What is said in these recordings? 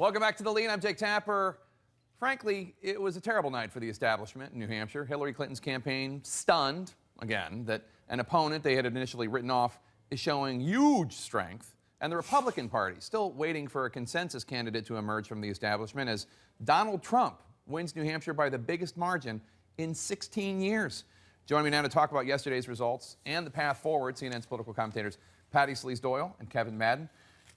Welcome back to The Lead. I'm Jake Tapper. Frankly, it was a terrible night for the establishment in New Hampshire. Hillary Clinton's campaign stunned, again, that an opponent they had initially written off is showing huge strength. And the Republican Party still waiting for a consensus candidate to emerge from the establishment as Donald Trump wins New Hampshire by the biggest margin in 16 years. Joining me now to talk about yesterday's results and the path forward, CNN's political commentators Patty Sleaze-Doyle and Kevin Madden.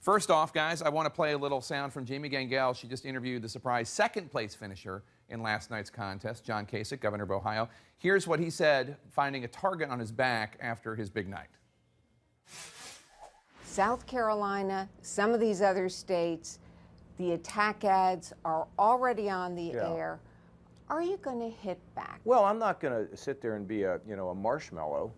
First off, guys, I want to play a little sound from Jamie Gangel. She just interviewed the surprise second-place finisher in last night's contest, John Kasich, governor of Ohio. Here's what he said, finding a target on his back after his big night. South Carolina, some of these other states, the attack ads are already on the air. Are you going to hit back? Well, I'm not going to sit there and be a marshmallow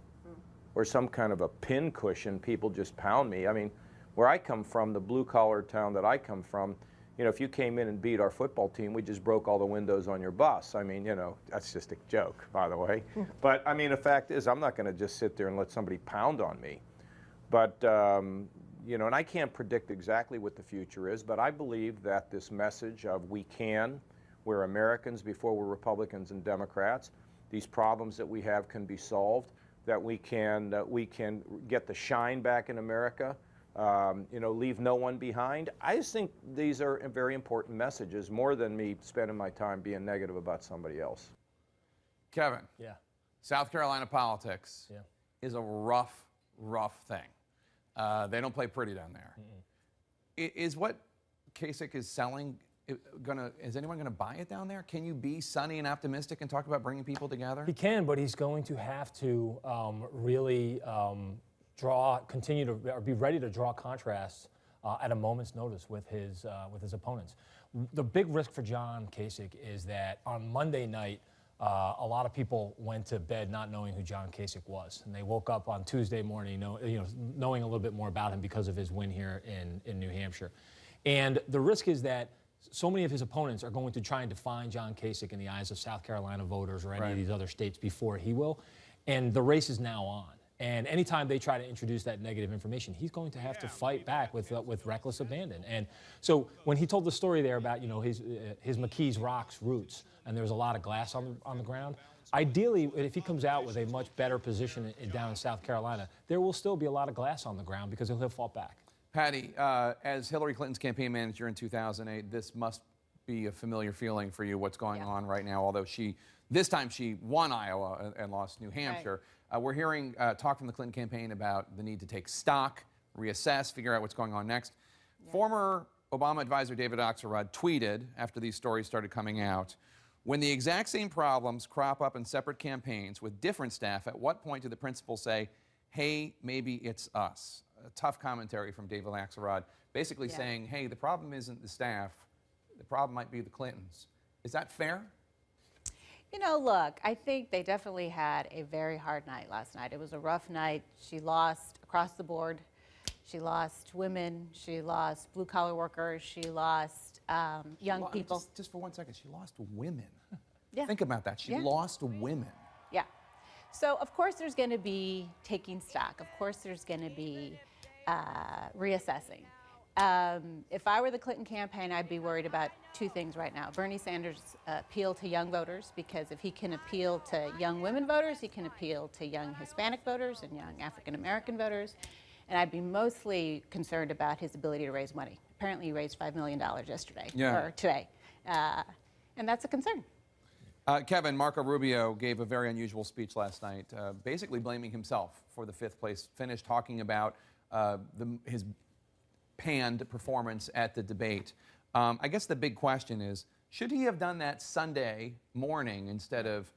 or some kind of a pin cushion. People just pound me. I mean, where I come from, the blue-collar town that I come from, if you came in and beat our football team, we just broke all the windows on your bus. I mean, that's just a joke, by the way. But, I mean, the fact is, I'm not going to just sit there and let somebody pound on me. But, and I can't predict exactly what the future is, but I believe that this message of we're Americans before we're Republicans and Democrats, these problems that we have can be solved, that we can get the shine back in America, leave no one behind. I just think these are very important messages, more than me spending my time being negative about somebody else. Kevin. Yeah. South Carolina politics is a rough thing. They don't play pretty down there. Is what Kasich is selling is anyone going to buy it down there? Can you be sunny and optimistic and talk about bringing people together? He can, but he's going to have to really be ready to draw contrasts at a moment's notice with his opponents. The big risk for John Kasich is that on Monday night, a lot of people went to bed not knowing who John Kasich was, and they woke up on Tuesday morning, knowing a little bit more about him because of his win here in New Hampshire. And the risk is that so many of his opponents are going to try and define John Kasich in the eyes of South Carolina voters or any of these other states before he will, and the race is now on. And anytime they try to introduce that negative information, he's going to have to fight back with reckless abandon. And so when he told the story there about his McKees Rocks roots, and there's a lot of glass on the ground, ideally, if he comes out with a much better position down in South Carolina, there will still be a lot of glass on the ground because he'll have fought back. Patty, as Hillary Clinton's campaign manager in 2008, this must be a familiar feeling for you, what's going on right now, although this time she won Iowa and lost New Hampshire. Right. We're hearing talk from the Clinton campaign about the need to take stock, reassess, figure out what's going on next. Yeah. Former Obama advisor David Axelrod tweeted after these stories started coming out, when the exact same problems crop up in separate campaigns with different staff, at what point do the principals say, hey, maybe it's us? A tough commentary from David Axelrod, basically saying, hey, the problem isn't the staff, the problem might be the Clintons. Is that fair? Look, I think they definitely had a very hard night last night. It was a rough night. She lost across the board. She lost women. She lost blue-collar workers. She lost young people. Just for 1 second, she lost women. Yeah. Think about that. She lost women. Yeah. So, of course, there's going to be taking stock. Of course, there's going to be reassessing. If I were the Clinton campaign, I'd be worried about two things right now. Bernie Sanders' appeal to young voters, because if he can appeal to young women voters, he can appeal to young Hispanic voters and young African-American voters. And I'd be mostly concerned about his ability to raise money. Apparently he raised $5 million yesterday, or today. And that's a concern. Kevin, Marco Rubio gave a very unusual speech last night, basically blaming himself for the fifth place finish, talking about his panned performance at the debate. I guess the big question is, should he have done that Sunday morning instead of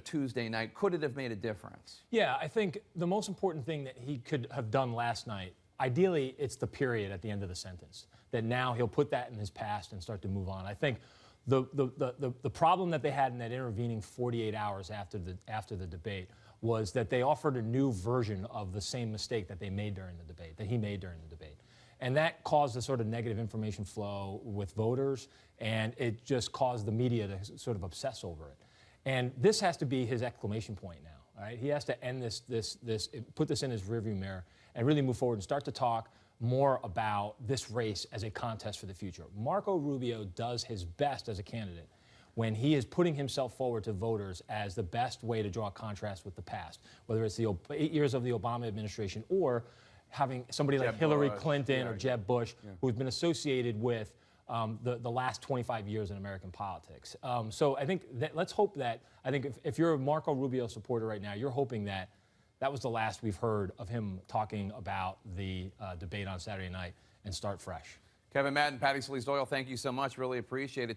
Tuesday night? Could it have made a difference? Yeah, I think the most important thing that he could have done last night, ideally, it's the period at the end of the sentence, that now he'll put that in his past and start to move on. I think the problem that they had in that intervening 48 hours after the debate was that they offered a new version of the same mistake that they made during the debate, that he made during the debate. And that caused a sort of negative information flow with voters, and it just caused the media to sort of obsess over it. And this has to be his exclamation point now, all right? He has to end put this in his rearview mirror and really move forward and start to talk more about this race as a contest for the future. Marco Rubio does his best as a candidate when he is putting himself forward to voters as the best way to draw a contrast with the past, whether it's the 8 years of the Obama administration or having somebody like Jeb Hillary Bush, Clinton or Jeb Bush, who's been associated with the last 25 years in American politics. So I think that let's hope that, I think if you're a Marco Rubio supporter right now, you're hoping that that was the last we've heard of him talking about the debate on Saturday night and start fresh. Kevin Madden, Patty Solis Doyle, thank you so much. Really appreciate it.